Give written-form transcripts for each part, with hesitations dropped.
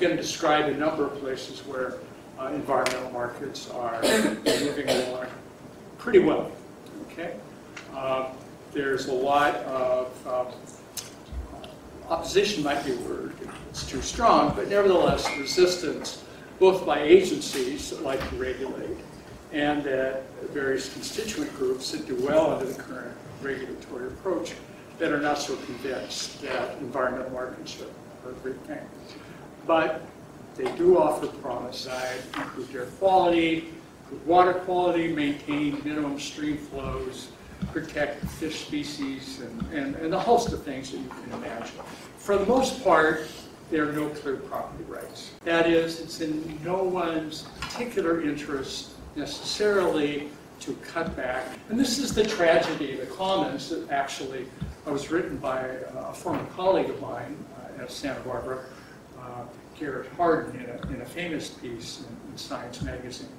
going to describe a number of places where environmental markets are moving along pretty well. Okay, there's a lot of opposition, might be a word, it's too strong, but nevertheless resistance, both by agencies that like to regulate and various constituent groups that do well under the current regulatory approach that are not so convinced that environmental markets are a great thing. But they do offer promise. Improved air quality, improved water quality, maintain minimum stream flows, protect fish species, and a host of things that you can imagine. For the most part, there are no clear property rights. That is, it's in no one's particular interest necessarily to cut back. And this is the tragedy of the commons that actually was written by a former colleague of mine at Santa Barbara, Garrett Hardin, in a famous piece in Science magazine.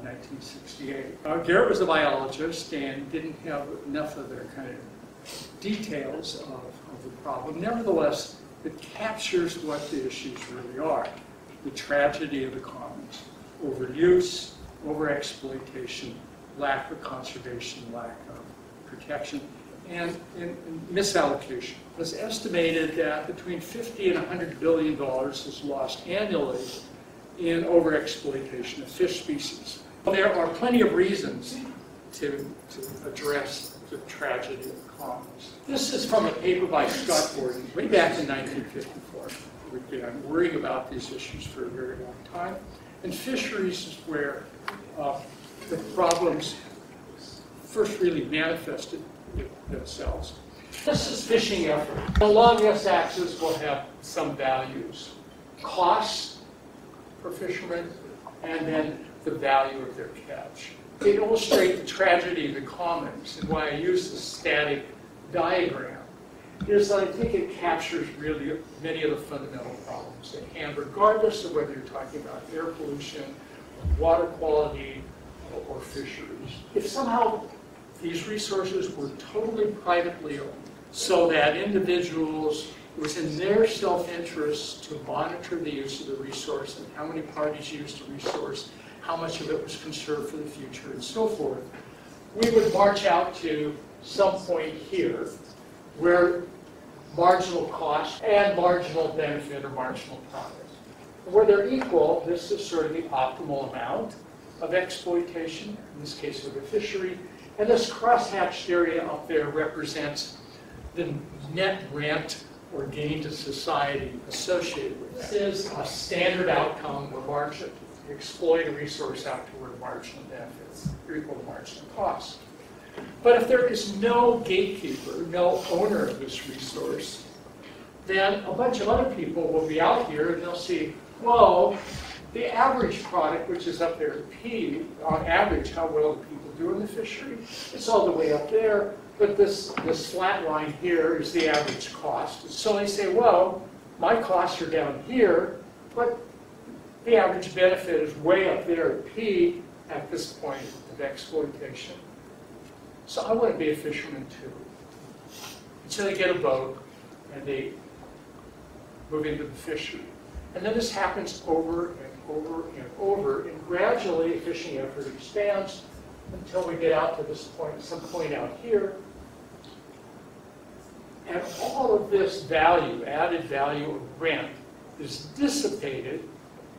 1968. Garrett was a biologist and didn't have enough of the kind of details of the problem. Nevertheless, it captures what the issues really are. The tragedy of the commons. Overuse, overexploitation, lack of conservation, lack of protection, and misallocation. It's estimated that between $50 and $100 billion is lost annually in overexploitation of fish species. There are plenty of reasons to address the tragedy of the commons. This is from a paper by Scott Gordon, way back in 1954. We've been worrying about these issues for a very long time. And fisheries is where the problems first really manifested themselves. This is fishing effort. Along this axis we'll have some values. Costs for fishermen, and then the value of their catch. To illustrate the tragedy of the commons and why I use this static diagram is that I think it captures really many of the fundamental problems at hand, regardless of whether you're talking about air pollution, water quality, or fisheries. If somehow these resources were totally privately owned, so that individuals, it was in their self-interest to monitor the use of the resource and how many parties used the resource, how much of it was conserved for the future, and so forth, we would march out to some point here where marginal cost and marginal benefit or marginal profit. Where they're equal, this is sort of the optimal amount of exploitation, in this case of the fishery, and this cross-hatched area up there represents the net rent or gain to society associated with that. This is a standard outcome where exploit a resource out to where marginal benefits are equal to marginal cost. But if there is no gatekeeper, no owner of this resource, then a bunch of other people will be out here and they'll see, whoa, the average product, which is up there, P, on average, how well do people do in the fishery? It's all the way up there, but this flat line here is the average cost. So they say, well, my costs are down here, but the average benefit is way up there at P at this point of exploitation. So I want to be a fisherman too. And so they get a boat and they move into the fishery. And then this happens over and over and over, and gradually fishing effort expands until we get out to this point, some point out here. And all of this value, added value of rent, is dissipated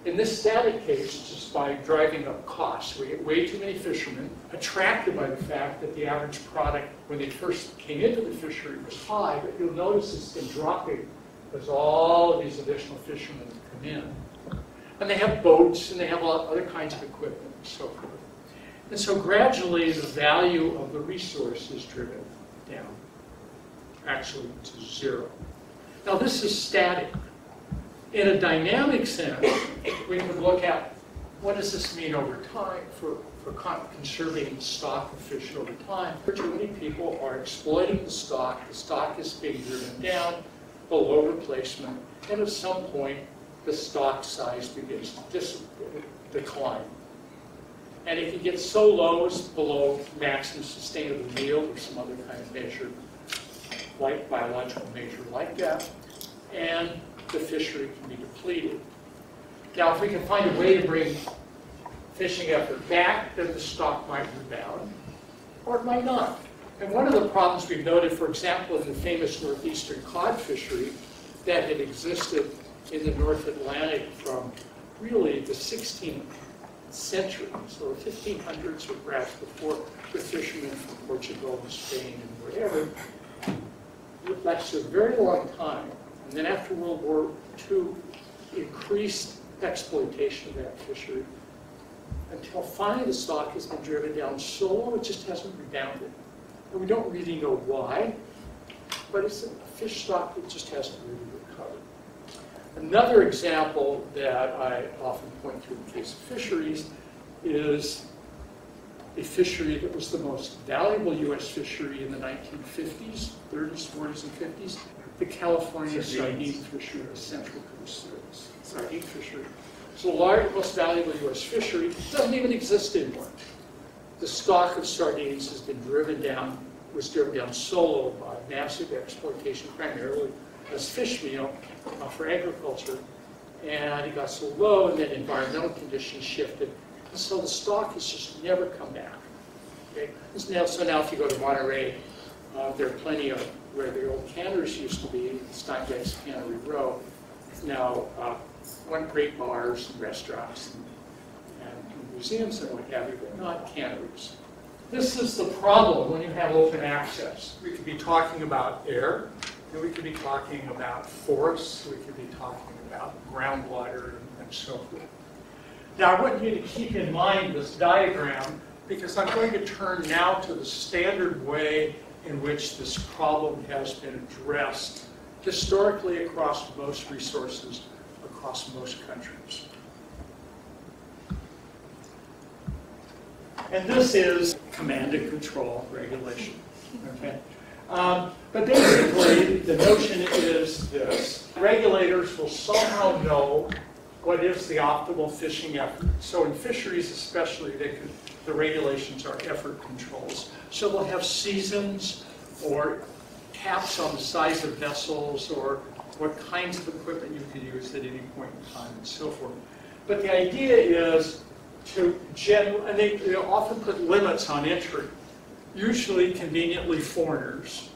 in this static case just by driving up costs. We get way too many fishermen attracted by the fact that the average product when they first came into the fishery was high, but you'll notice it's been dropping as all of these additional fishermen have come in. And they have boats and they have other kinds of equipment and so forth. And so gradually the value of the resource is driven down, actually to zero. Now this is static. In a dynamic sense, we could look at what does this mean over time for conserving the stock of fish over time. Too many people are exploiting the stock is being driven down below replacement, and at some point the stock size begins to decline. And if it gets so low as below maximum sustainable yield or some other kind of measure, like biological measure like that, and the fishery can be depleted. Now, if we can find a way to bring fishing effort back, then the stock might rebound, or it might not. And one of the problems we've noted, for example, in the famous northeastern cod fishery that had existed in the North Atlantic from really the 16th century, so the 1500s or perhaps before, with fishermen from Portugal and Spain and wherever, it lasted a very long time. And then after World War II, increased exploitation of that fishery until finally the stock has been driven down so low it just hasn't rebounded. And we don't really know why, but it's a fish stock that just hasn't really recovered. Another example that I often point to in the case of fisheries is a fishery that was the most valuable U.S. fishery in the 1950s, 30s, 40s, and 50s, the California sardine fishery, the Central Coast sardine fishery. It's the largest, most valuable U.S. fishery. It doesn't even exist anymore. The stock of sardines has been driven down, was driven down so low by massive exploitation, primarily as fish meal for agriculture. And it got so low, and then environmental conditions shifted. And so the stock has just never come back. Okay? So now if you go to Monterey, there are plenty of where the old canneries used to be, Steinbeck's Cannery Row, now one great bars and restaurants and museums and what have you, but not canneries. This is the problem when you have open access. We could be talking about air, and we could be talking about forests, we could be talking about groundwater and so forth. Now I want you to keep in mind this diagram because I'm going to turn now to the standard way in which this problem has been addressed historically across most resources, across most countries. And this is command and control regulation. Okay? But basically, the notion is this. Regulators will somehow know what is the optimal fishing effort. So in fisheries especially, the regulations are effort controls. So they'll have seasons or caps on the size of vessels or what kinds of equipment you can use at any point in time and so forth. But the idea is to and they often put limits on entry, usually conveniently foreigners,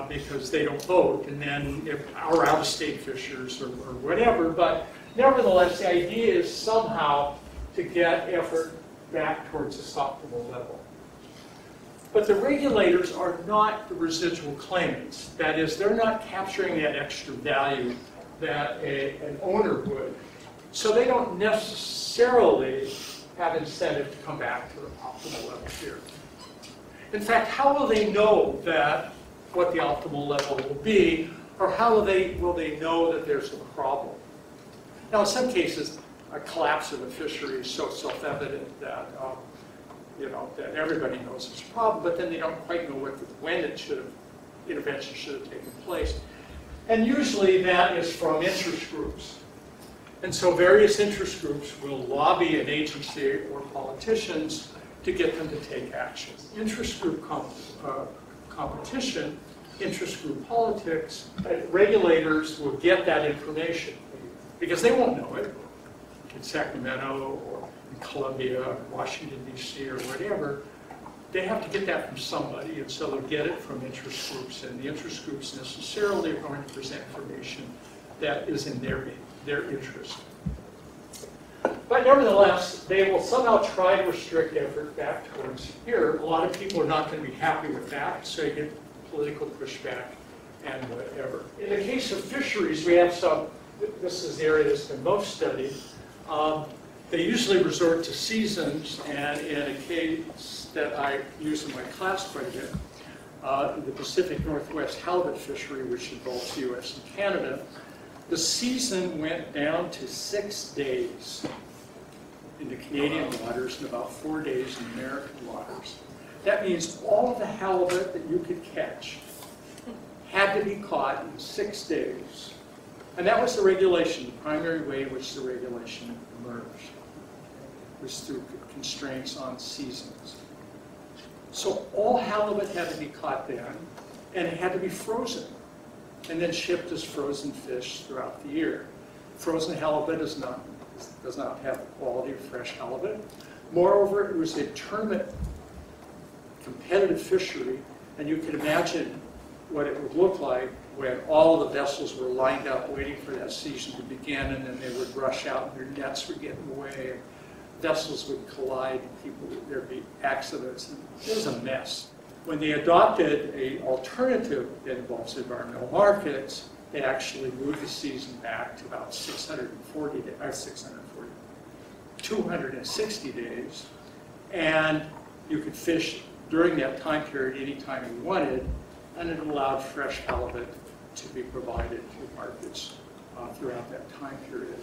because they don't vote, and then or out-of-state fishers or whatever. But nevertheless, the idea is somehow to get effort back towards this optimal level. But the regulators are not the residual claimants. That is, they're not capturing that extra value that an owner would. So they don't necessarily have incentive to come back to the optimal level here. In fact, how will they know that what the optimal level will be, or how will they know that there's a problem? Now, in some cases, a collapse of a fishery is so self-evident that that everybody knows it's a problem, but then they don't quite know when intervention should have taken place. And usually that is from interest groups. And so various interest groups will lobby an agency or politicians to get them to take action. Interest group competition, interest group politics, regulators will get that information because they won't know it in Sacramento or in Columbia or Washington, D.C. or whatever. They have to get that from somebody, and so they'll get it from interest groups, and the interest groups necessarily are going to present information that is in their interest. But nevertheless, they will somehow try to restrict effort back towards here. A lot of people are not going to be happy with that, so you get political pushback and whatever. In the case of fisheries, we have some, this is the area that's been most studied. They usually resort to seasons, and in a case that I use in my class quite a bit, the Pacific Northwest halibut fishery, which involves the U.S. and Canada, the season went down to 6 days in the Canadian waters and about 4 days in American waters. That means all of the halibut that you could catch had to be caught in 6 days. And that was the regulation, the primary way in which the regulation emerged, was through constraints on seasons. So all halibut had to be caught then, and it had to be frozen, and then shipped as frozen fish throughout the year. Frozen halibut is not does not have the quality of fresh halibut. Moreover, it was a tournament competitive fishery, and you can imagine what it would look like when all the vessels were lined up waiting for that season to begin, and then they would rush out and their nets would get in the way, and vessels would collide, and there'd be accidents, and it was a mess. When they adopted an alternative that involves environmental markets, they actually moved the season back to about 260 days, and you could fish during that time period anytime you wanted, and it allowed fresh halibut to be provided to markets throughout that time period.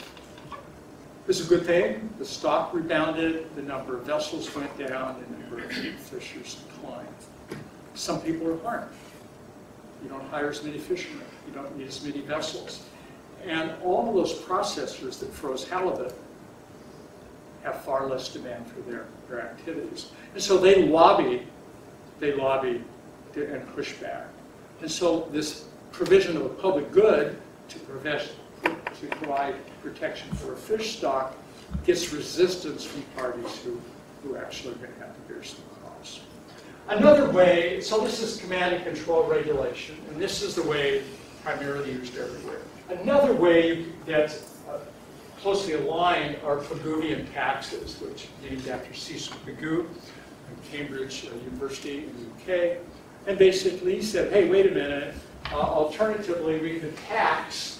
This is a good thing. The stock rebounded, the number of vessels went down, the number of fishers declined. Some people are harmed. You don't hire as many fishermen. You don't need as many vessels. And all of those processors that froze halibut have far less demand for their activities. And so they lobby and push back. And so this provision of a public good to provide protection for a fish stock gets resistance from parties who actually are going to have to bear some costs. Another way, so this is command and control regulation, and this is the way primarily used everywhere. Another way that's closely aligned are Pigouvian taxes, which are named after Cecil Pigou from Cambridge University in the UK. And basically he said, hey, wait a minute, alternatively we could tax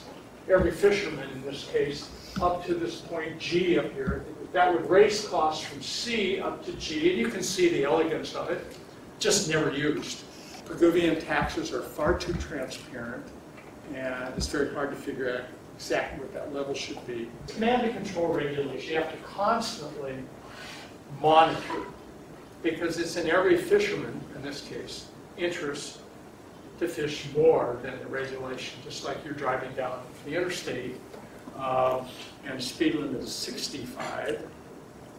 every fisherman in this case up to this point G up here. That would raise costs from C up to G, and you can see the elegance of it, just never used. Pigouvian taxes are far too transparent, and it's very hard to figure out exactly what that level should be. Command and control regulation, you have to constantly monitor, because it's in every fisherman, in this case, interest to fish more than the regulation, just like you're driving down the interstate and the speed limit is 65.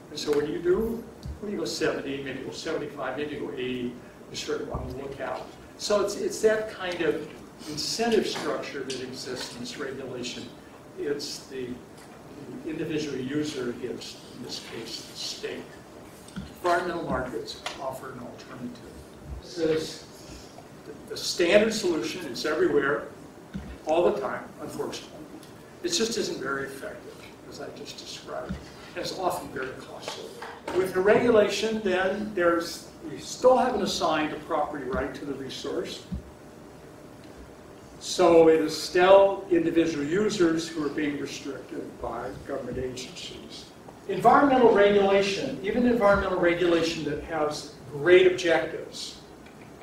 And so what do you do? Well, you go 70, maybe you go 75, maybe you go 80. You sort of want to look out. So it's that kind of incentive structure that exists in this regulation. It's the individual user against, in this case, the state. Environmental markets offer an alternative. This is the standard solution. It's everywhere, all the time, unfortunately. It just isn't very effective, as I just described. And it's often very costly. With the regulation, then, we still haven't assigned a property right to the resource. So it is still individual users who are being restricted by government agencies. Environmental regulation, even environmental regulation that has great objectives,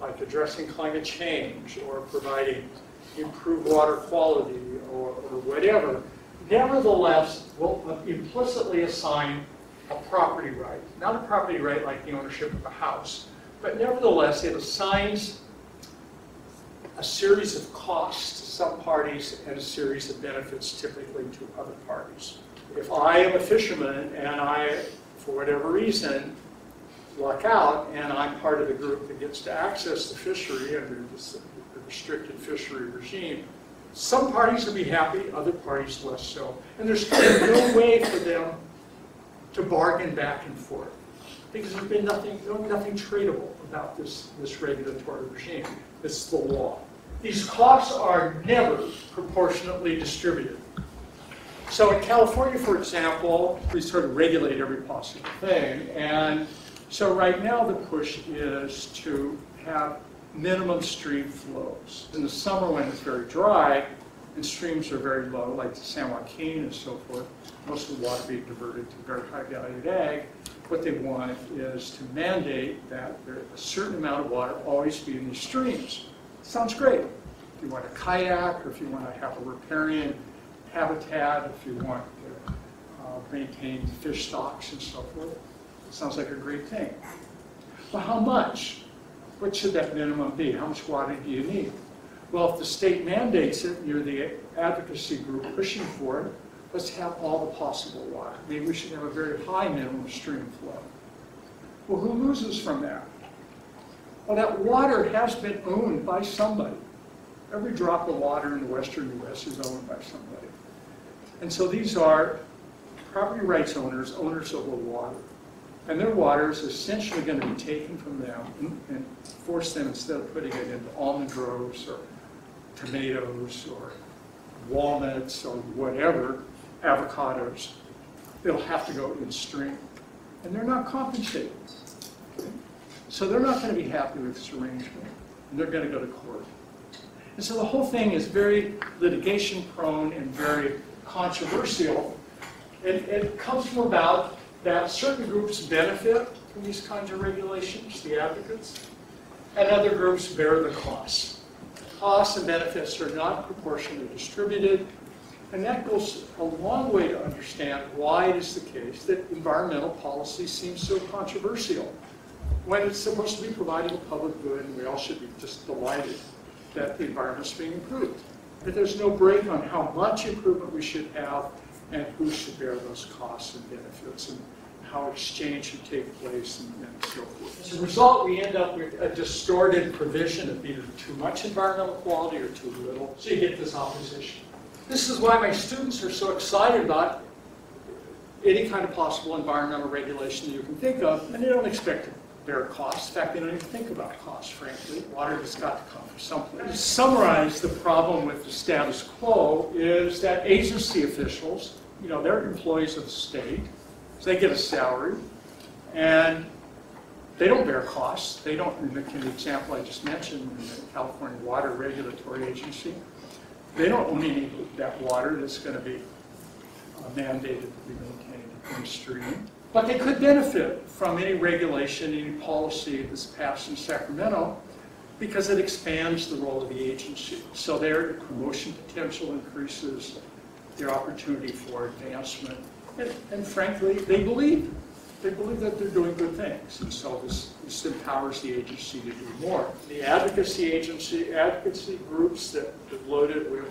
like addressing climate change or providing improved water quality or whatever, nevertheless will implicitly assign a property right. Not a property right like the ownership of a house, but nevertheless it assigns a series of costs to some parties and a series of benefits typically to other parties. If I am a fisherman and I, for whatever reason, luck out and I'm part of the group that gets to access the fishery under the restricted fishery regime, some parties will be happy, other parties less so. And there's kind of no way for them to bargain back and forth, because there's been nothing tradable about this regulatory regime. It's the law. These costs are never proportionately distributed. So in California, for example, we sort of regulate every possible thing. And so right now the push is to have minimum stream flows. In the summer when it's very dry and streams are very low, like the San Joaquin and so forth, most of the water being diverted to very high valued ag, what they want is to mandate that a certain amount of water always be in these streams. Sounds great. If you want a kayak, or if you want to have a riparian habitat, if you want to maintain fish stocks and so forth, it sounds like a great thing. But how much? What should that minimum be? How much water do you need? Well, if the state mandates it, and you're the advocacy group pushing for it, let's have all the possible water. Maybe we should have a very high minimum stream flow. Well, who loses from that? Well, that water has been owned by somebody. Every drop of water in the western U.S. is owned by somebody. And so these are property rights owners, owners of the water. And their water is essentially going to be taken from them and force them, instead of putting it into almond groves or tomatoes or walnuts or whatever, avocados, it'll have to go in stream. And they're not compensated. Okay? So they're not going to be happy with this arrangement. And they're going to go to court. And so the whole thing is very litigation prone and very controversial. And it comes from about that certain groups benefit from these kinds of regulations, the advocates, and other groups bear the costs. Costs and benefits are not proportionally distributed, and that goes a long way to understand why it is the case that environmental policy seems so controversial when it's supposed to be providing a public good, and we all should be just delighted that the environment's being improved. But there's no break on how much improvement we should have and who should bear those costs and benefits, and how exchange should take place, and so forth. As a result, we end up with a distorted provision of either too much environmental quality or too little, so you get this opposition. This is why my students are so excited about any kind of possible environmental regulation that you can think of, and they don't expect to bear costs. In fact, they don't even think about costs, frankly. Water has got to come from someplace. To summarize, the problem with the status quo is that agency officials, they're employees of the state, so they get a salary, and they don't bear costs. They don't, in the example I just mentioned, in the California Water Regulatory Agency, they don't own any of that water that's going to be mandated to be maintained in the stream. But they could benefit from any regulation, any policy that's passed in Sacramento, because it expands the role of the agency. So their promotion potential increases, their opportunity for advancement, and frankly, they believe that they're doing good things. And so this empowers the agency to do more. The advocacy groups that are loaded with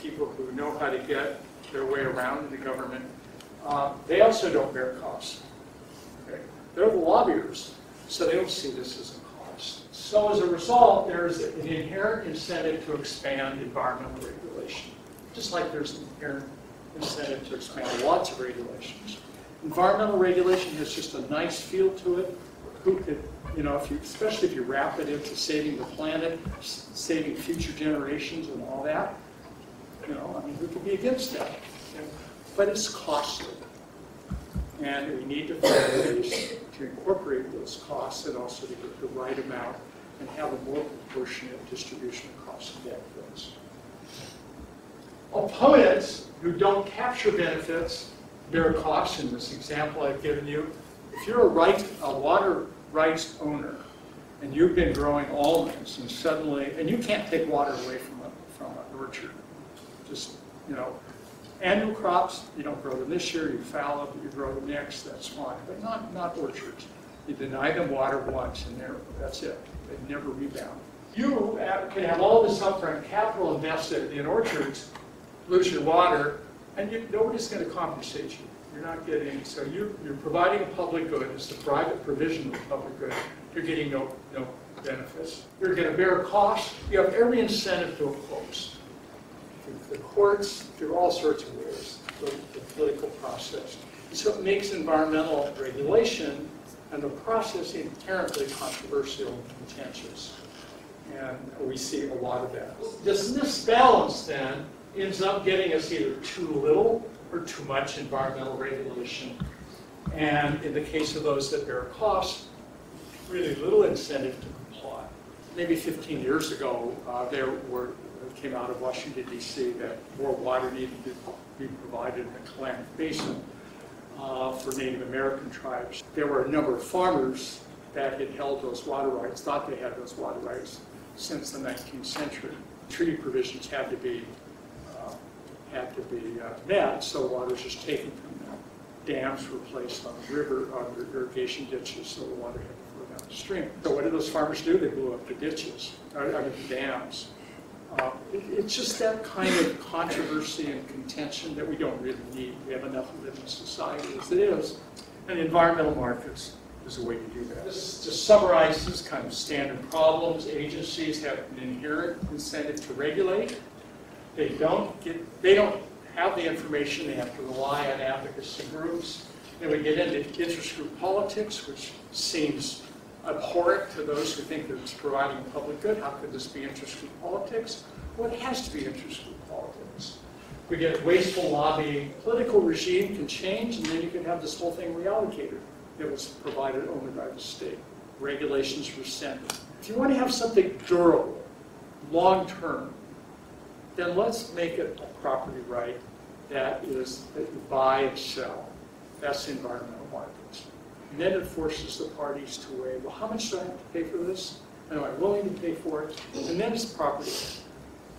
people who know how to get their way around in the government, they also don't bear costs. Okay? They're the lobbyers, so they don't see this as a cost. So as a result, there's an inherent incentive to expand environmental regulation, just like there's an inherent incentive to expand lots of regulations. Environmental regulation has just a nice feel to it. Who could, especially if you wrap it into saving the planet, saving future generations and all that, who could be against that? But it's costly. And we need to find ways to incorporate those costs and also to get the right amount and have a more proportionate distribution of costs and benefits. Opponents who don't capture benefits bear costs. In this example I've given you, if you're a water rights owner and you've been growing almonds and suddenly, and you can't take water away from an orchard, just, annual crops, you don't grow them this year, you fallow them, you grow them next, that's fine, but not orchards. You deny them water once and that's it. They never rebound. You can have all this upfront capital invested in orchards, lose your water, and nobody's going to compensate you. You're not getting, so you're providing a public good. It's the private provision of public good. You're getting no benefits. You're going to bear costs. You have every incentive to oppose. Through the courts, through all sorts of ways, the political process. So it makes environmental regulation and the process inherently controversial and contentious. And we see a lot of that. This balance then ends up getting us either too little or too much environmental regulation. And in the case of those that bear costs, really little incentive to comply. Maybe 15 years ago, came out of Washington, D.C. that more water needed to be provided in the Klamath Basin for Native American tribes. There were a number of farmers that had held those water rights, thought they had those water rights since the 19th century. Treaty provisions had to be met, so water was just taken from them. Dams were placed on the river, on the irrigation ditches, so the water had to flow down the stream. So what did those farmers do? They blew up the ditches, the dams. It's just that kind of controversy and contention that we don't really need. We have enough of it in society as it is. And environmental markets is a way to do that. This just summarizes kind of standard problems. Agencies have an inherent incentive to regulate. They don't have the information, they have to rely on advocacy groups. Then we get into interest group politics, which seems abhorrent to those who think that it's providing public good. How could this be interest group politics? Well, it has to be interest group politics. We get wasteful lobbying. Political regime can change, and then you can have this whole thing reallocated. It was provided only by the state. Regulations rescinded. If you want to have something durable, long-term, then let's make it a property right that you buy and sell. That's the environmental markets. And then it forces the parties to weigh, well, how much do I have to pay for this? And am I willing to pay for it? And then it's property.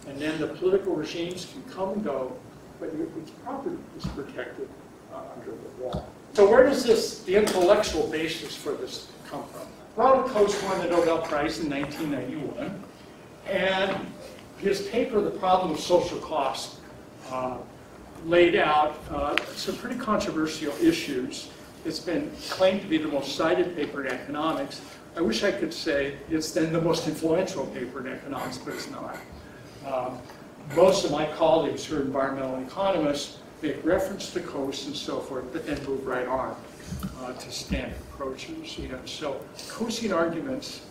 And then the political regimes can come and go, but its property is protected under the law. So where does the intellectual basis for this come from? Robert Coase won the Nobel Prize in 1991, and his paper, The Problem of Social Cost, laid out some pretty controversial issues. It's been claimed to be the most cited paper in economics. I wish I could say it's then the most influential paper in economics, but it's not. Most of my colleagues who are environmental economists make reference to Coase and so forth, but then move right on to standard approaches. So Coasean arguments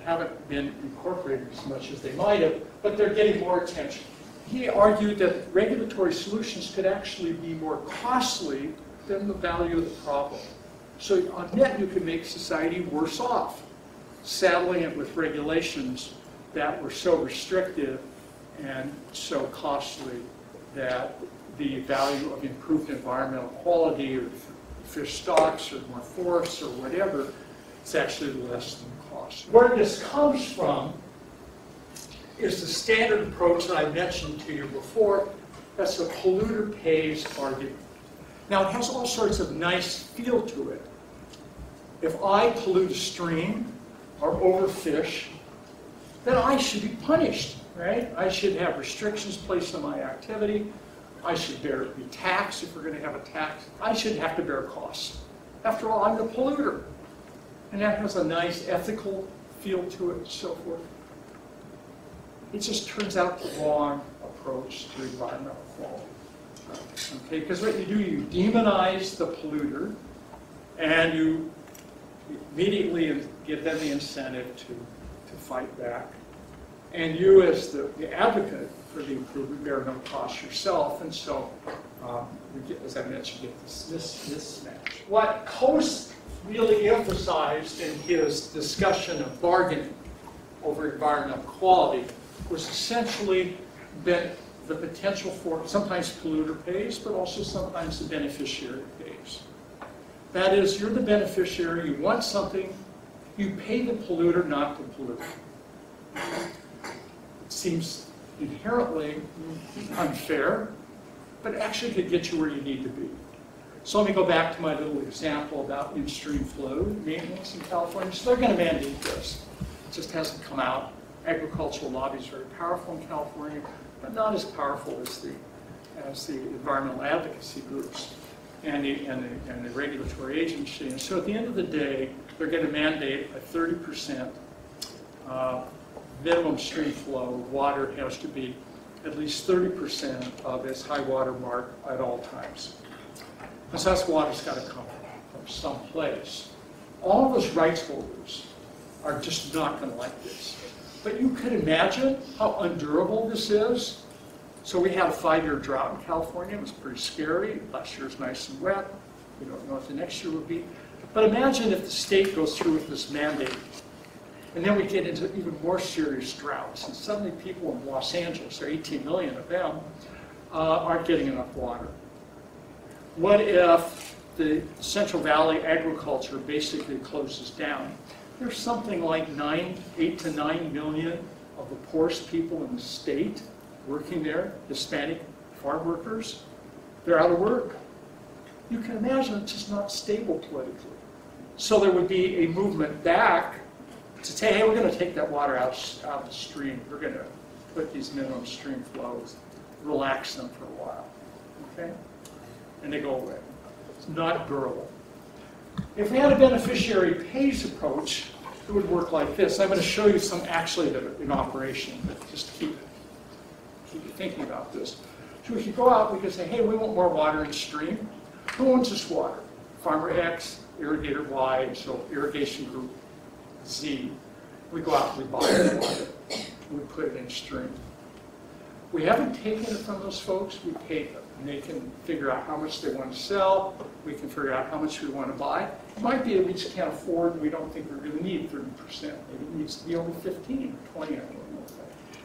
haven't been incorporated as much as they might have, but they're getting more attention. He argued that regulatory solutions could actually be more costly than the value of the problem. So on net, you can make society worse off, saddling it with regulations that were so restrictive and so costly that the value of improved environmental quality or fish stocks or more forests or whatever is actually less than cost. Where this comes from is the standard approach that I mentioned to you before. That's the polluter pays argument. Now, it has all sorts of nice feel to it. If I pollute a stream or overfish, then I should be punished, right? I should have restrictions placed on my activity. I should be taxed if we're going to have a tax. I shouldn't have to bear costs. After all, I'm the polluter. And that has a nice ethical feel to it and so forth. It just turns out the wrong approach to environmental quality. Okay, because what you do, you demonize the polluter, and you immediately give them the incentive to fight back. And you, as the advocate for the improvement, bear no cost yourself, and so, as I mentioned, you get this mismatch. What Coase really emphasized in his discussion of bargaining over environmental quality was essentially that the potential for sometimes polluter pays, but also sometimes the beneficiary pays. That is, you're the beneficiary, you want something, you pay the polluter, not the polluter. It seems inherently unfair, but actually could get you where you need to be. So let me go back to my little example about in-stream flow maintenance in California. So they're going to mandate this. It just hasn't come out. Agricultural lobby is very powerful in California, but not as powerful as the environmental advocacy groups and the regulatory agency. And so at the end of the day, they're going to mandate a 30% minimum stream flow. Water has to be at least 30% of its high water mark at all times. And so that's water's got to come from someplace. All of those rights holders are just not going to like this. But you could imagine how undurable this is. So we had a 5-year drought in California. It was pretty scary. Last year was nice and wet. We don't know what the next year will be. But imagine if the state goes through with this mandate. And then we get into even more serious droughts. And suddenly people in Los Angeles, there are 18 million of them, aren't getting enough water. What if the Central Valley agriculture basically closes down? There's something like 8 to 9 million of the poorest people in the state working there, Hispanic farm workers. They're out of work. You can imagine it's just not stable politically. So there would be a movement back to say, hey, we're going to take that water out of the stream. We're going to put these minimum stream flows, relax them for a while. Okay? And they go away. It's not durable. If we had a beneficiary pays approach, it would work like this. I'm going to show you some actually that are in operation, but just keep you thinking about this. So we could go out, we could say, hey, we want more water in stream. Who owns this water? Farmer X, irrigator Y, and so irrigation group Z. We go out and we buy the water. We put it in stream. We haven't taken it from those folks. We paid them. And they can figure out how much they want to sell. We can figure out how much we want to buy. It might be that we just can't afford and we don't think we really need 30%. Maybe it needs to be only 15 or 20. I don't know.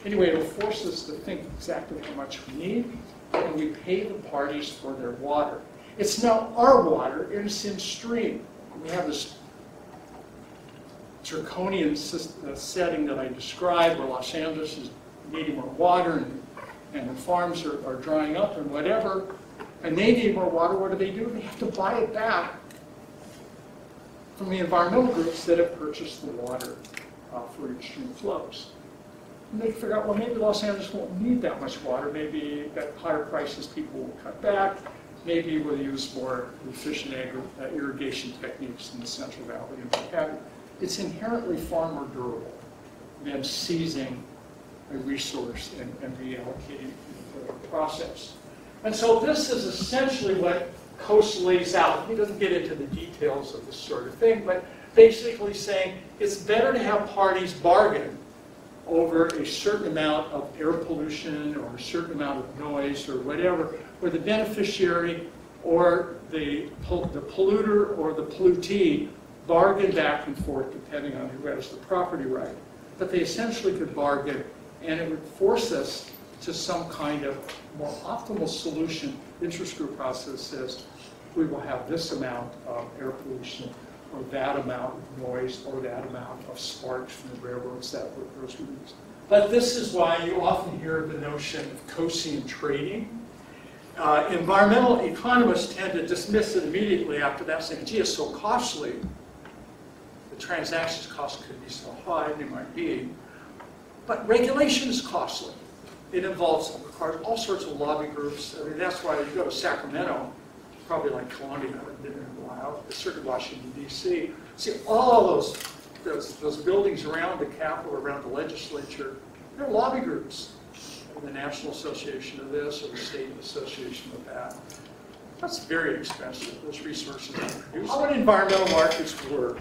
Anyway, it'll force us to think exactly how much we need, and we pay the parties for their water. It's now our water, and it's in stream. We have this draconian setting that I described, where Los Angeles is needing more water, and the farms are drying up and whatever, and they need more water. What do? They have to buy it back from the environmental groups that have purchased the water for each stream flows. And they figure out, well, maybe Los Angeles won't need that much water. Maybe at higher prices, people will cut back. Maybe we'll use more efficient irrigation techniques in the Central Valley and what have you. It's inherently far more durable than seizing a resource and reallocating the process. And so this is essentially what Coase lays out. He doesn't get into the details of this sort of thing, but basically saying it's better to have parties bargain over a certain amount of air pollution or a certain amount of noise or whatever, where the beneficiary or the polluter or the pollutee bargain back and forth depending on who has the property right. But they essentially could bargain, and it would force us to some kind of more optimal solution. The interest group process says we will have this amount of air pollution, or that amount of noise, or that amount of sparks from the railroads that were used. But this is why you often hear the notion of Coasean trading. Environmental economists tend to dismiss it immediately after that, saying, gee, it's so costly. The transactions cost could be so high, they might be. But regulation is costly. It requires all sorts of lobby groups. I mean, that's why you go to Sacramento, probably like Columbia, I haven't been there in a while, certainly Washington, D.C. See all those buildings around the Capitol, around the legislature, they're lobby groups. The National Association of this or the State Association of that. That's very expensive, those resources are produced. How would environmental markets work?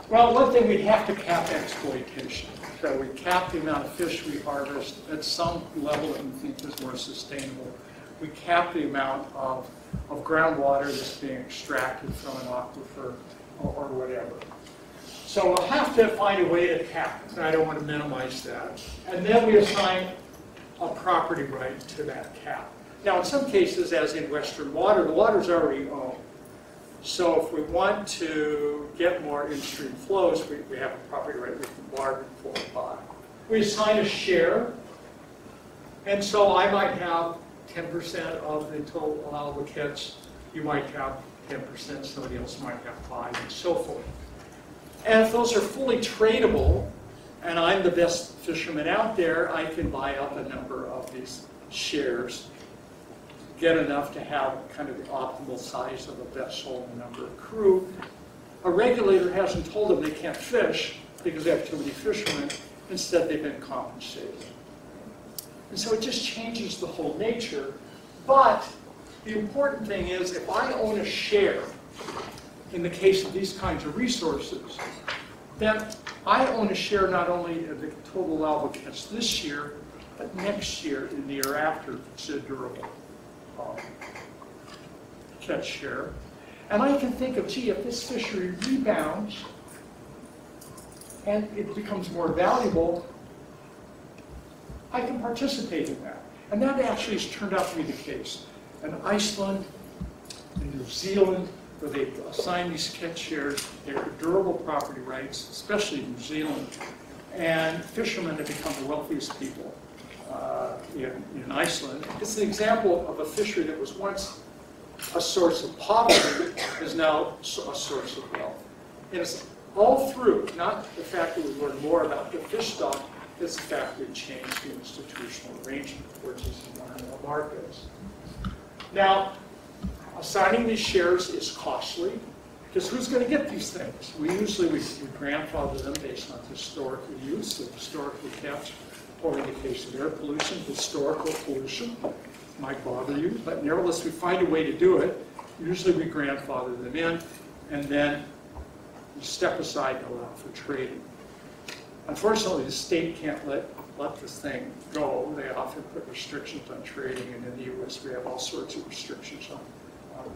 Well, one thing, we'd have to cap exploitation. So we cap the amount of fish we harvest at some level that we think is more sustainable. We cap the amount of groundwater that's being extracted from an aquifer or whatever. So we'll have to find a way to cap it, and I don't want to minimize that. And then we assign a property right to that cap. Now, in some cases, as in Western water, the water's already owned. So if we want to get more in-stream flows, we have a property right we can bargain for and buy. We assign a share, and so I might have 10% of the total allowable catch. You might have 10%, somebody else might have 5%, and so forth. And if those are fully tradable, and I'm the best fisherman out there, I can buy up a number of these shares, get enough to have kind of the optimal size of a vessel and the number of crew. A regulator hasn't told them they can't fish because they have too many fishermen. Instead, they've been compensated. And so it just changes the whole nature. But the important thing is, if I own a share, in the case of these kinds of resources, then I own a share not only of the total allowable catch this year, but next year and the year after. It's a durable catch share. And I can think of, gee, if this fishery rebounds and it becomes more valuable, I can participate in that. And that actually has turned out to be the case. In Iceland, in New Zealand, where they assign these catch shares, they're durable property rights, especially in New Zealand. And fishermen have become the wealthiest people in Iceland. It's an example of a fishery that was once a source of poverty, is now a source of wealth. And it's all through, not the fact that we learn more about the fish stock, it's the fact that we changed the institutional arrangement towards these environmental markets. Now, assigning these shares is costly, because who's going to get these things? We grandfather them based on historical use, so historical catch, or in the case of air pollution, historical pollution. might bother you, but nevertheless we find a way to do it. Usually we grandfather them in, and then we step aside and allow for trading. Unfortunately, the state can't let this thing go. They often put restrictions on trading, and in the U.S. we have all sorts of restrictions on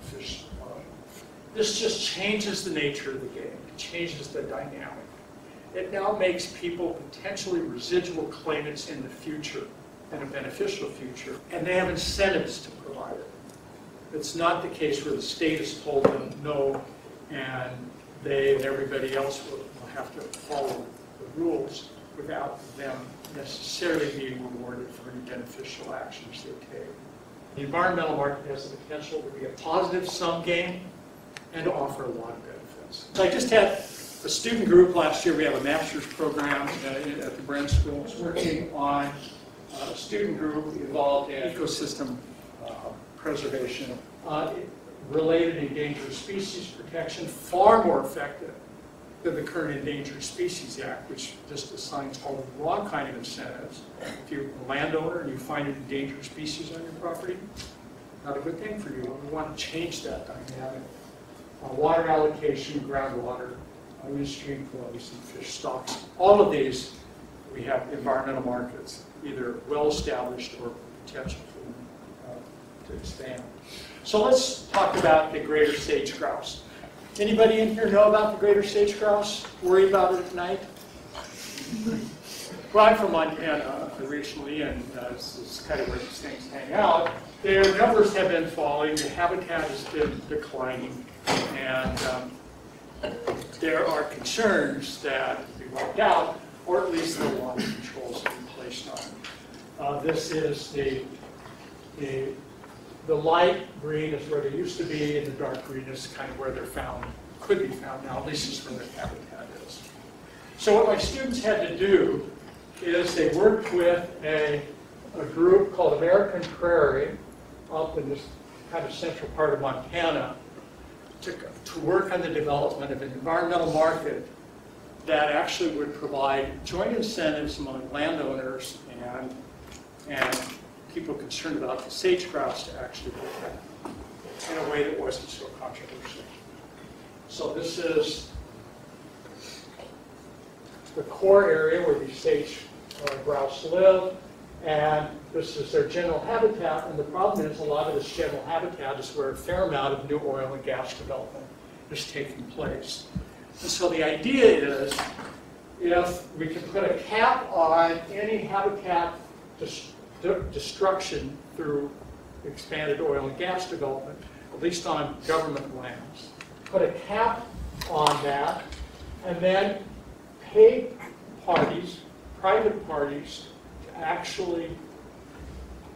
fish. This just changes the nature of the game. It changes the dynamic. It now makes people potentially residual claimants in the future, in a beneficial future, and they have incentives to provide it. It's not the case where the state has told them no, and they and everybody else will have to follow the rules without them necessarily being rewarded for any beneficial actions they take. The environmental market has the potential to be a positive-sum game and to offer a lot of benefits. So I just had a student group last year. We have a master's program at the Brent School. It's working on a student group involved in ecosystem preservation, related endangered species protection, far more effective than the current Endangered Species Act, which just assigns all the wrong kind of incentives. If you're a landowner and you find an endangered species on your property, not a good thing for you. We want to change that dynamic. Water allocation, groundwater, stream flows, and fish stocks. All of these, we have environmental markets, either well-established or potential for them to expand. So let's talk about the greater sage-grouse. Anybody in here know about the greater sage-grouse? Worry about it at night? Well, I'm from Montana originally, and this is kind of where these things hang out. Their numbers have been falling, the habitat has been declining, and there are concerns that be wiped out, or at least the law controls have been placed on it. This is the light green is where they used to be, and the dark green is kind of where they're found, could be found now, at least is where their habitat is. So what my students had to do is they worked with a group called American Prairie up in this kind of central part of Montana to work on the development of an environmental market that actually would provide joint incentives among landowners and people concerned about the sage-grouse to actually protect in a way that wasn't so controversial. So this is the core area where these sage-grouse live, and this is their general habitat. And the problem is a lot of this general habitat is where a fair amount of new oil and gas development is taking place. And so the idea is if we can put a cap on any habitat destruction through expanded oil and gas development, at least on government lands, put a cap on that, and then pay parties, private parties, to actually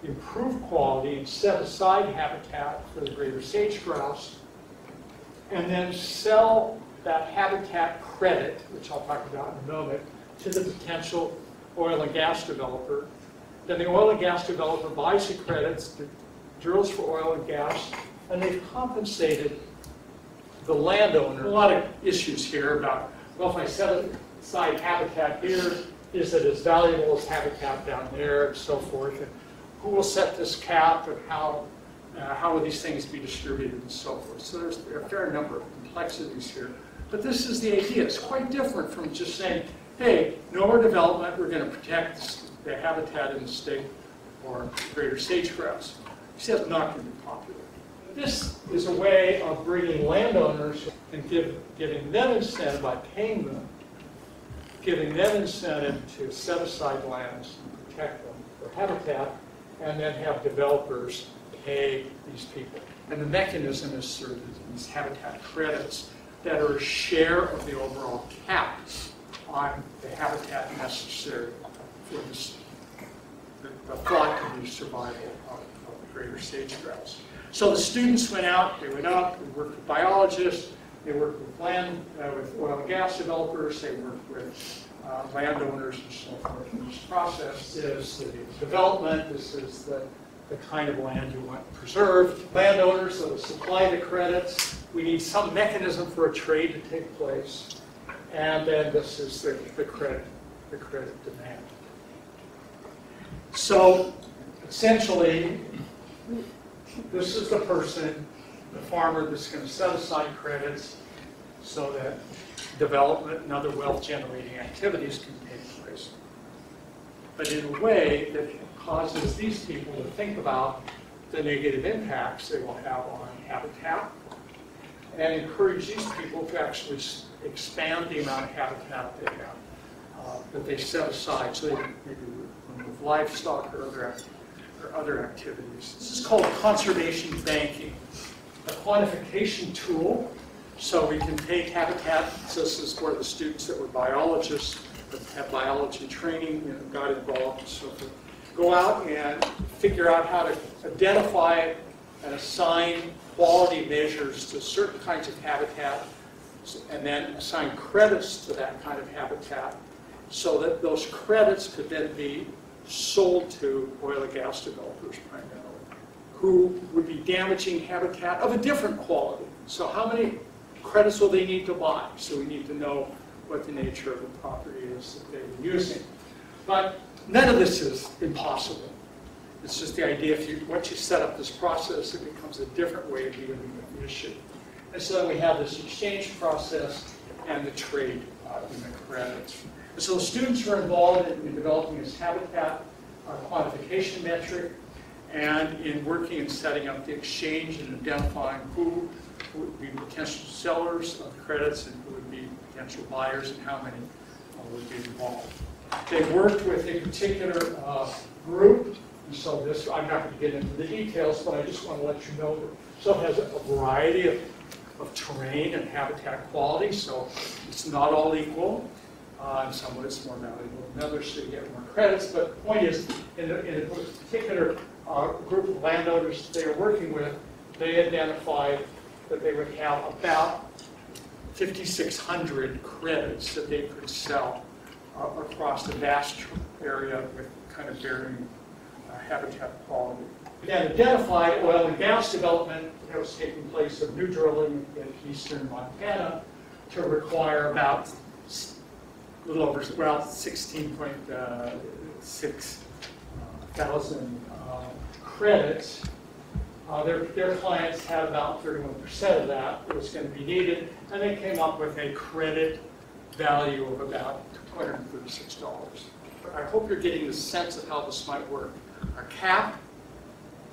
improve quality and set aside habitat for the greater sage-grouse, and then sell that habitat credit, which I'll talk about in a moment, to the potential oil and gas developer. Then the oil and gas developer buys the credits, drills for oil and gas, and they've compensated the landowner. A lot of issues here about, well, if I set aside habitat here, is it as valuable as habitat down there, and so forth, and who will set this cap, and how will these things be distributed, and so forth. So there's a fair number of complexities here. But this is the idea. It's quite different from just saying, hey, no more development, we're going to protect the habitat in the state or greater sage-grouse. This is not going to be popular. This is a way of bringing landowners and giving them incentive by paying them, giving them incentive to set aside lands and protect them for habitat, and then have developers pay these people. And the mechanism is sort of these habitat credits that are a share of the overall cap on the habitat necessary for this, the thought-to-be survival of the greater sage-grouse. So the students went out, they worked with biologists, they worked with with oil and gas developers, they worked with landowners and so forth in this process. This is the development, this is the kind of land you want preserved. Landowners that will supply the credits. We need some mechanism for a trade to take place. And then this is the credit demand. So essentially, This is the person, the farmer, that's going to set aside credits so that development and other wealth-generating activities can take place. But in a way that causes these people to think about the negative impacts they will have on habitat, and encourage these people to actually expand the amount of habitat they have, that they set aside, so they can maybe remove livestock or other activities. This is called conservation banking, a quantification tool. So we can take habitat, so this is where the students that were biologists, that have biology training, got involved and so forth, go out and figure out how to identify and assign quality measures to certain kinds of habitat, and then assign credits to that kind of habitat, so that those credits could then be sold to oil and gas developers primarily, who would be damaging habitat of a different quality. So how many credits will they need to buy? So we need to know what the nature of the property is that they were using. But none of this is impossible. It's just the idea, once you set up this process, it becomes a different way of dealing with the issue. And so then we have this exchange process and the trade in the credits. And so students are involved in developing this habitat quantification metric, and in working and setting up the exchange and identifying who would be potential sellers of credits and who would be potential buyers and how many would be involved. They worked with a particular group, and so this, I'm not going to get into the details, but I just want to let you know that so it has a variety of terrain and habitat quality, so it's not all equal. And some of it's more valuable than others, so you get more credits. But the point is, in a particular group of landowners they are working with, they identified that they would have about 5,600 credits that they could sell across a vast area with kind of varying habitat quality. Then identified oil and gas development that was taking place of new drilling in eastern Montana to require about a little over, well, 16.6 thousand credits. Their clients had about 31% of that was going to be needed, and they came up with a credit value of about $236. But I hope you're getting the sense of how this might work. Our cap,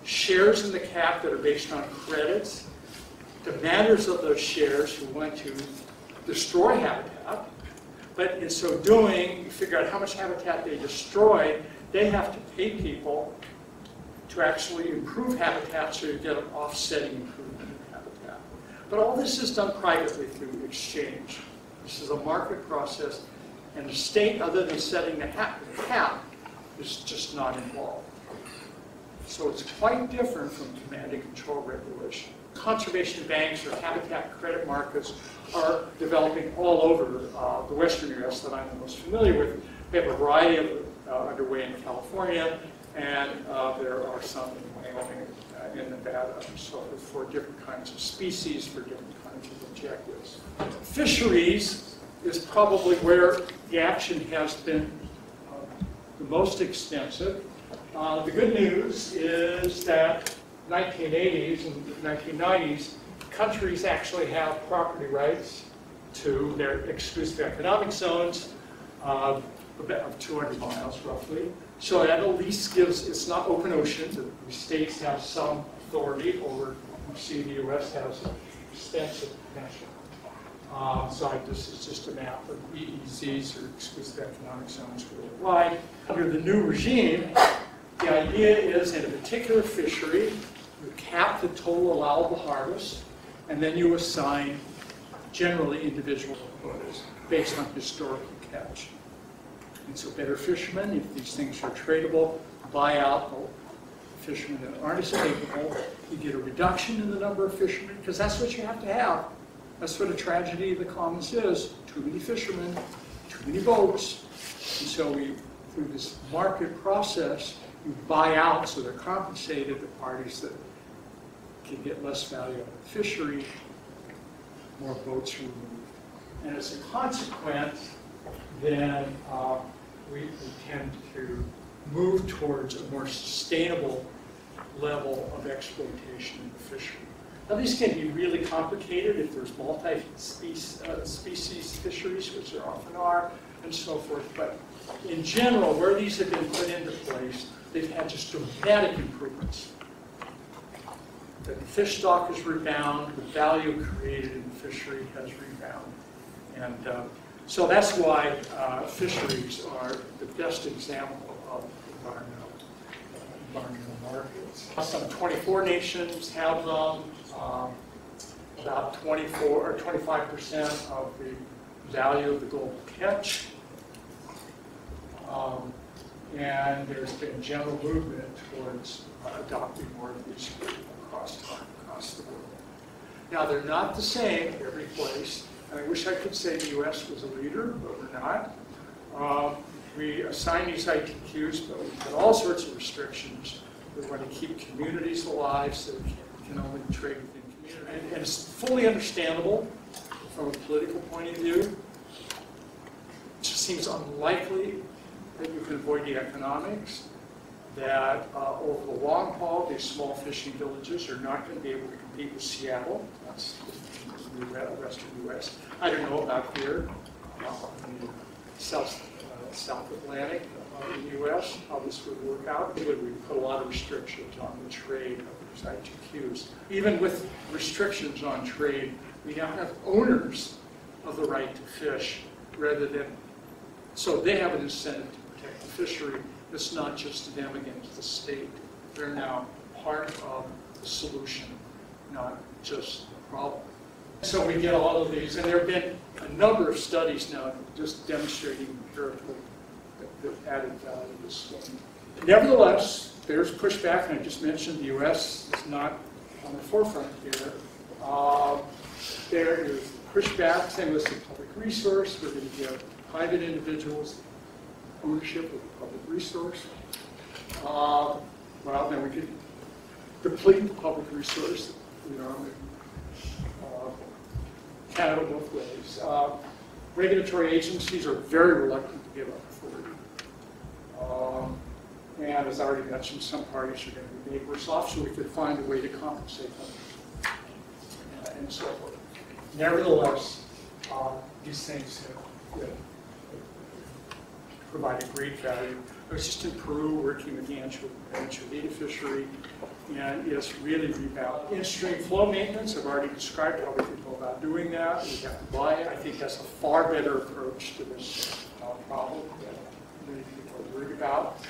shares in the cap that are based on credits, demanders of those shares who want to destroy habitat, but in so doing, you figure out how much habitat they destroy, they have to pay people to actually improve habitat, so you get an offsetting improvement in habitat. But all this is done privately through exchange. This is a market process, and the state, other than setting the cap, is just not involved. So it's quite different from command and control regulation. Conservation banks or habitat credit markets are developing all over the western U.S. that I'm the most familiar with. We have a variety of underway in California, and there are some in Wyoming, in Nevada, and so forth, for different kinds of species, for different kinds of objectives. Fisheries is probably where the action has been the most extensive. The good news is that 1980s and 1990s, countries actually have property rights to their exclusive economic zones of 200 miles roughly. So that at least gives, it's not open ocean, the states have some authority over, you see the US has extensive potential. This is just a map of EEZs, or exclusive economic zones worldwide. Under the new regime, the idea is in a particular fishery, you cap the total allowable harvest, and then you assign generally individual quotas based on historical catch. And so better fishermen, if these things are tradable, buy out the fishermen that aren't as capable. You get a reduction in the number of fishermen, because that's what you have to have. That's what a tragedy of the commons is. Too many fishermen, too many boats. And so through this market process, you buy out, so they're compensated, the parties that can get less value out of the fishery, more boats removed. And as a consequence, then we tend to move towards a more sustainable level of exploitation in the fishery. Now, these can be really complicated if there's multi-species fisheries, which there often are, and so forth. But in general, where these have been put into place, they've had just dramatic improvements. The fish stock has rebounded, the value created in the fishery has rebounded. And so that's why fisheries are the best example of environmental markets. Some 24 nations have them. About 24 or 25% of the value of the global catch. And there's been general movement towards adopting more of these across the world. Now, they're not the same every place. And I wish I could say the U.S. was a leader, but we're not. We assign these ITQs, but we've got all sorts of restrictions. We want to keep communities alive, so we can only trade within communities. And it's fully understandable from a political point of view. It just seems unlikely that you can avoid the economics, that over the long haul, these small fishing villages are not going to be able to compete with Seattle. That's the western U.S. I don't know about here, in the South Atlantic in the U.S., how this would work out. We put a lot of restrictions on the trade of these ITQs. Even with restrictions on trade, we now have owners of the right to fish rather than, so they have an incentive to protect the fishery. It's not just them against the state. They're now part of the solution, not just the problem. So we get all of these, and there have been a number of studies now just demonstrating empirically the added value of this scheme. Nevertheless, there's pushback, and I just mentioned the U.S. is not on the forefront here. There is pushback, same with the public resource. We're going to give private individuals ownership of the public resource. Well, then we could deplete the public resource, Canada both ways. Regulatory agencies are very reluctant to give up authority. And as I already mentioned, some parties are going to be made worse off, so we could find a way to compensate them, and so forth. Nevertheless, these things have provided great value. I was just in Peru working with the anchoveta fishery, and it's really rebounded. In-stream flow maintenance, I've already described how we can go about doing that. We have to buy it. I think that's a far better approach to this problem that many people are worried about.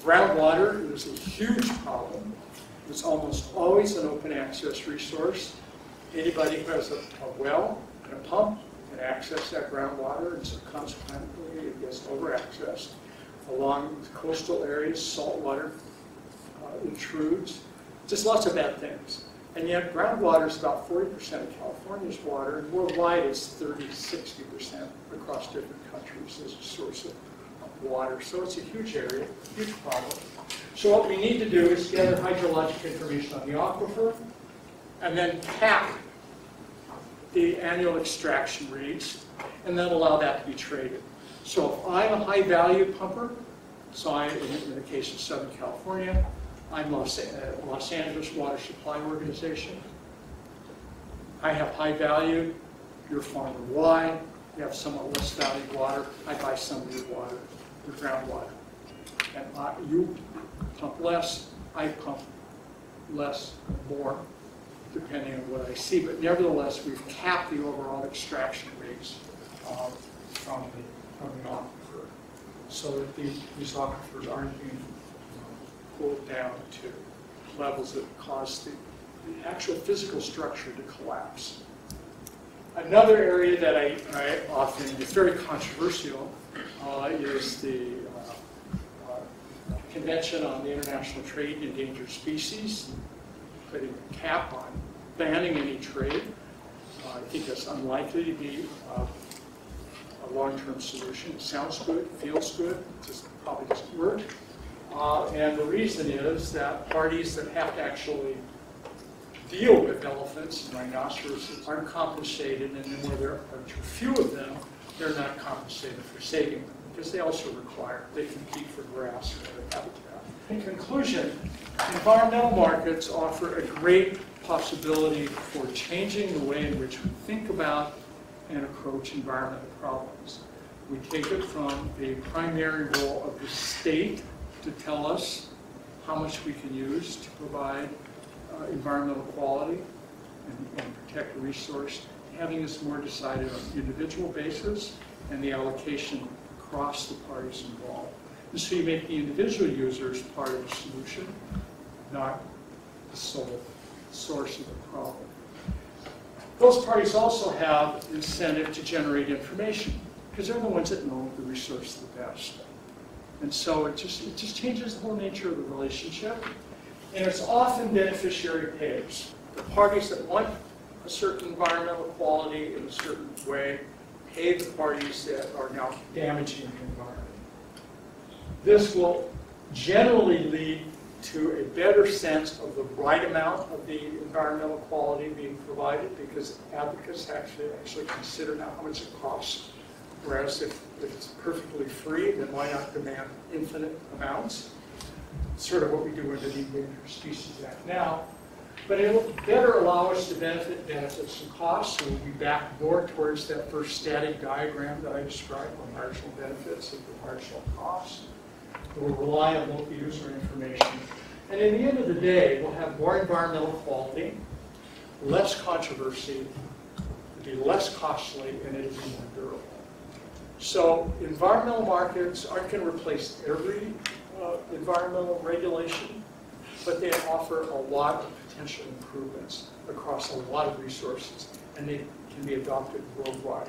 Groundwater is a huge problem. It's almost always an open access resource. Anybody who has a well and a pump can access that groundwater, and so consequently it gets over-accessed. Along the coastal areas, salt water intrudes. Just lots of bad things. And yet groundwater is about 40% of California's water, and worldwide it's 30–60% across different countries as a source of water. So it's a huge area, huge problem. So what we need to do is gather hydrologic information on the aquifer, and then cap the annual extraction rates, and then allow that to be traded. So if I'm a high-value pumper, so in the case of Southern California, I'm Los Angeles Water Supply Organization. I have high value, you're farmer Y, you have somewhat less valued water, I buy some of your water, your groundwater. And you pump less, I pump less or more, depending on what I see. But nevertheless, we've capped the overall extraction rates from the aquifer, so that these aquifers aren't being pulled down to levels that cause the actual physical structure to collapse. Another area that I often, it's very controversial, is the Convention on the International Trade in Endangered Species, putting a cap on banning any trade. I think that's unlikely to be a long-term solution. It sounds good, feels good, it just probably doesn't work. And the reason is that parties that have to actually deal with elephants and rhinoceroses aren't compensated, and then where there are too few of them, they're not compensated for saving them, because they also require, they compete for grass and other habitat. In conclusion, environmental markets offer a great possibility for changing the way in which we think about and approach environmental problems. We take it from a primary role of the state to tell us how much we can use to provide environmental quality and protect the resource, having this more decided on an individual basis and the allocation across the parties involved. And so you make the individual users part of the solution, not the sole source of the problem. Those parties also have incentive to generate information because they're the ones that know the resource the best. And so it just changes the whole nature of the relationship. And it's often beneficiary pays. The parties that want a certain environmental quality in a certain way pay the parties that are now damaging the environment. This will generally lead to a better sense of the right amount of the environmental quality being provided because advocates actually consider now how much it costs. Whereas if it's perfectly free, then why not demand infinite amounts? It's sort of what we do under the Endangered Species Act now. But it'll better allow us to benefits and costs, so we'll be back more towards that first static diagram that I described, the marginal benefits and the marginal costs. We'll rely on local user information. And in the end of the day, we'll have more environmental quality, less controversy, it'll be less costly, and it'll be more durable. So environmental markets aren't going to replace every environmental regulation, but they offer a lot of potential improvements across a lot of resources, and they can be adopted worldwide.